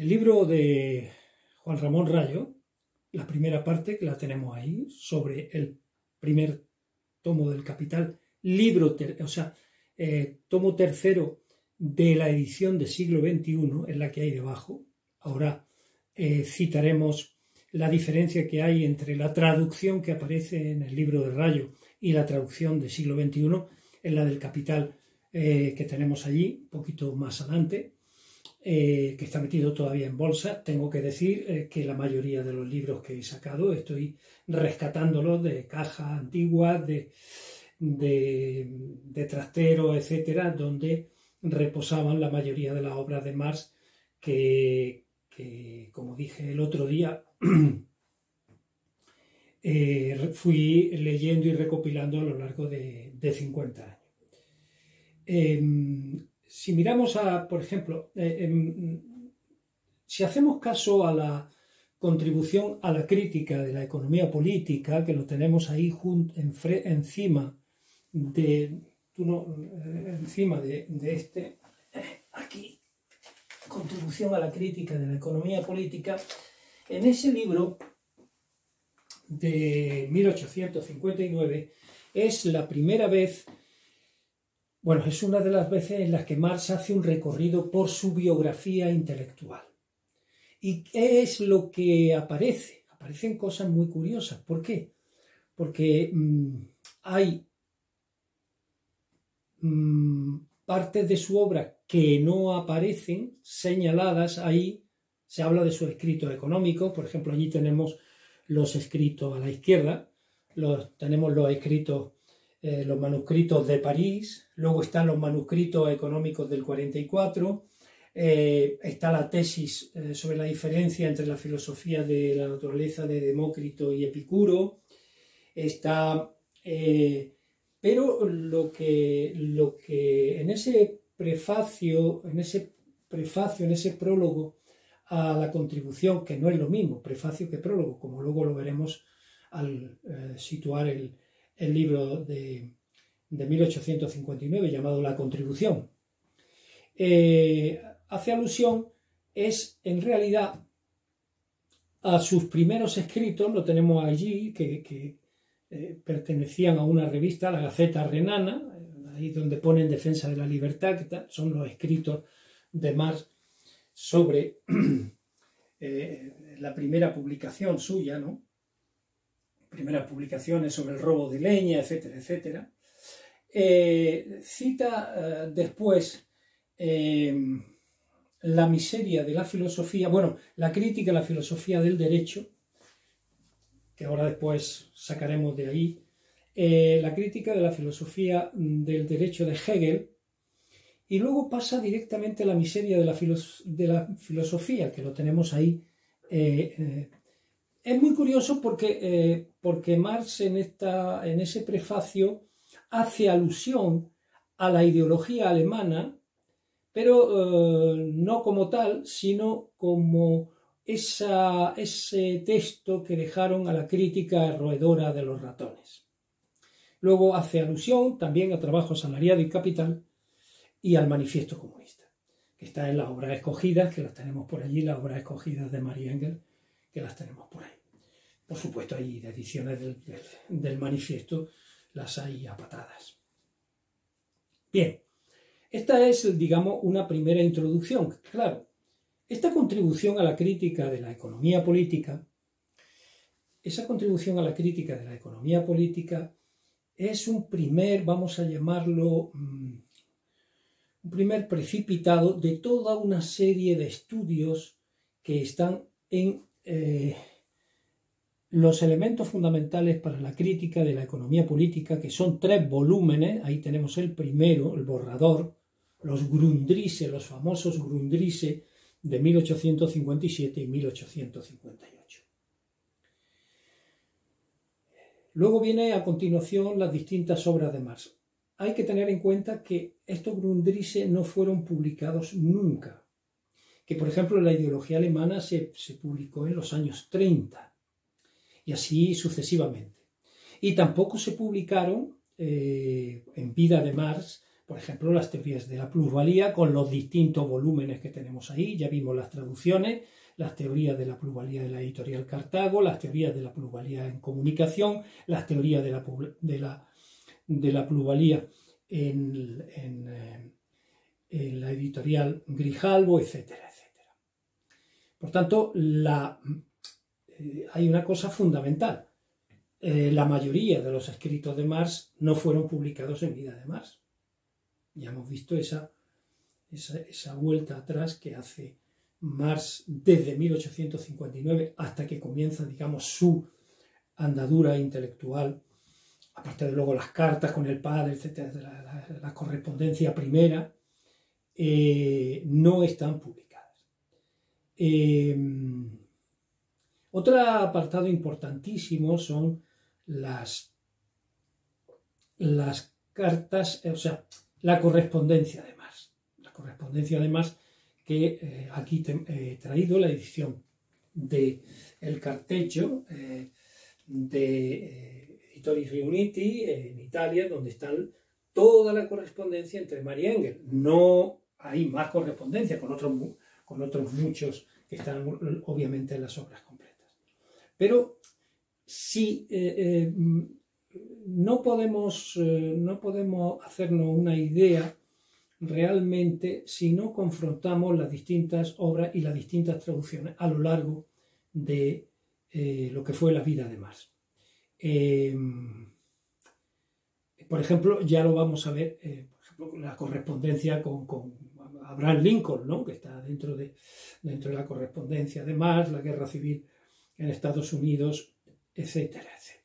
El libro de Juan Ramón Rayo, la primera parte, que la tenemos ahí, sobre el primer tomo del Capital, tomo tercero de la edición de siglo XXI, es la que hay debajo. Ahora citaremos la diferencia que hay entre la traducción que aparece en el libro de Rayo y la traducción de siglo XXI, en la del Capital que tenemos allí, un poquito más adelante, que está metido todavía en bolsa. Tengo que decir que la mayoría de los libros que he sacado estoy rescatándolos de cajas antiguas, de trasteros, etcétera, donde reposaban la mayoría de las obras de Marx que como dije el otro día, fui leyendo y recopilando a lo largo de 50 años. Si miramos por ejemplo, si hacemos caso a la contribución a la crítica de la economía política, que lo tenemos ahí encima de este, aquí, contribución a la crítica de la economía política, en ese libro de 1859 es la primera vez, bueno, es una de las veces en las que Marx hace un recorrido por su biografía intelectual. ¿Y qué es lo que aparece? Aparecen cosas muy curiosas. ¿Por qué? Porque hay partes de su obra que no aparecen señaladas ahí. Se habla de sus escritos económicos, por ejemplo, allí tenemos los escritos a la izquierda, tenemos los escritos, los manuscritos de París, luego están los manuscritos económicos del 44, está la tesis sobre la diferencia entre la filosofía de la naturaleza de Demócrito y Epicuro, está... pero lo que en ese prefacio, en ese prólogo a la contribución, que no es lo mismo prefacio que prólogo, como luego lo veremos al situar el libro de 1859 llamado La Contribución, hace alusión en realidad a sus primeros escritos, lo tenemos allí, que pertenecían a una revista, la Gaceta Renana, ahí donde pone En defensa de la libertad, que son los escritos de Marx sobre la primera publicación suya, ¿no? Primeras publicaciones sobre el robo de leña, etcétera, etcétera. Cita después la miseria de la filosofía, bueno, la crítica a la filosofía del derecho, que ahora después sacaremos de ahí, la crítica de la filosofía del derecho de Hegel, y luego pasa directamente a la miseria de la filosofía, que lo tenemos ahí. Es muy curioso porque Marx en ese prefacio hace alusión a la ideología alemana, pero no como tal, sino como ese texto que dejaron a la crítica roedora de los ratones. Luego hace alusión también a Trabajo asalariado y Capital y al Manifiesto Comunista, que está en las obras escogidas, que las tenemos por allí, las obras escogidas de Marie Engels, que las tenemos por ahí. Por supuesto, hay ediciones del Manifiesto, las hay a patadas. Bien, esta es, digamos, una primera introducción. Claro, esta contribución a la crítica de la economía política, es un primer, vamos a llamarlo, un primer precipitado de toda una serie de estudios que están en los elementos fundamentales para la crítica de la economía política, que son 3 volúmenes. Ahí tenemos el primero, el borrador, los Grundrisse, los famosos Grundrisse de 1857 y 1858. Luego viene a continuación las distintas obras de Marx. Hay que tener en cuenta que estos Grundrisse no fueron publicados nunca, que por ejemplo la ideología alemana se publicó en los años 30 y así sucesivamente. Y tampoco se publicaron en vida de Marx, por ejemplo, las teorías de la plusvalía con los distintos volúmenes que tenemos ahí. Ya vimos las traducciones, las teorías de la plusvalía de la editorial Cartago, las teorías de la plusvalía en comunicación, las teorías de la plusvalía en la editorial Grijalbo, etcétera, etcétera. Por tanto, hay una cosa fundamental. La mayoría de los escritos de Marx no fueron publicados en vida de Marx. Ya hemos visto esa vuelta atrás que hace Marx desde 1859 hasta que comienza, digamos, su andadura intelectual, aparte de luego las cartas con el padre, etcétera, la correspondencia primera, no están publicadas. Otro apartado importantísimo son las cartas, o sea, la correspondencia de Marx. La correspondencia de Marx que aquí he traído la edición de El Carteggio de Editori Riuniti en Italia, donde está toda la correspondencia entre Marx y Engels. No hay más correspondencia con otros muchos que están obviamente en las obras completas. Pero si no podemos hacernos una idea realmente si no confrontamos las distintas obras y las distintas traducciones a lo largo de lo que fue la vida de Marx. Por ejemplo, ya lo vamos a ver, por ejemplo, la correspondencia con Abraham Lincoln, ¿no? Que está dentro de la correspondencia de Marx, la guerra civil en Estados Unidos, etcétera, etcétera.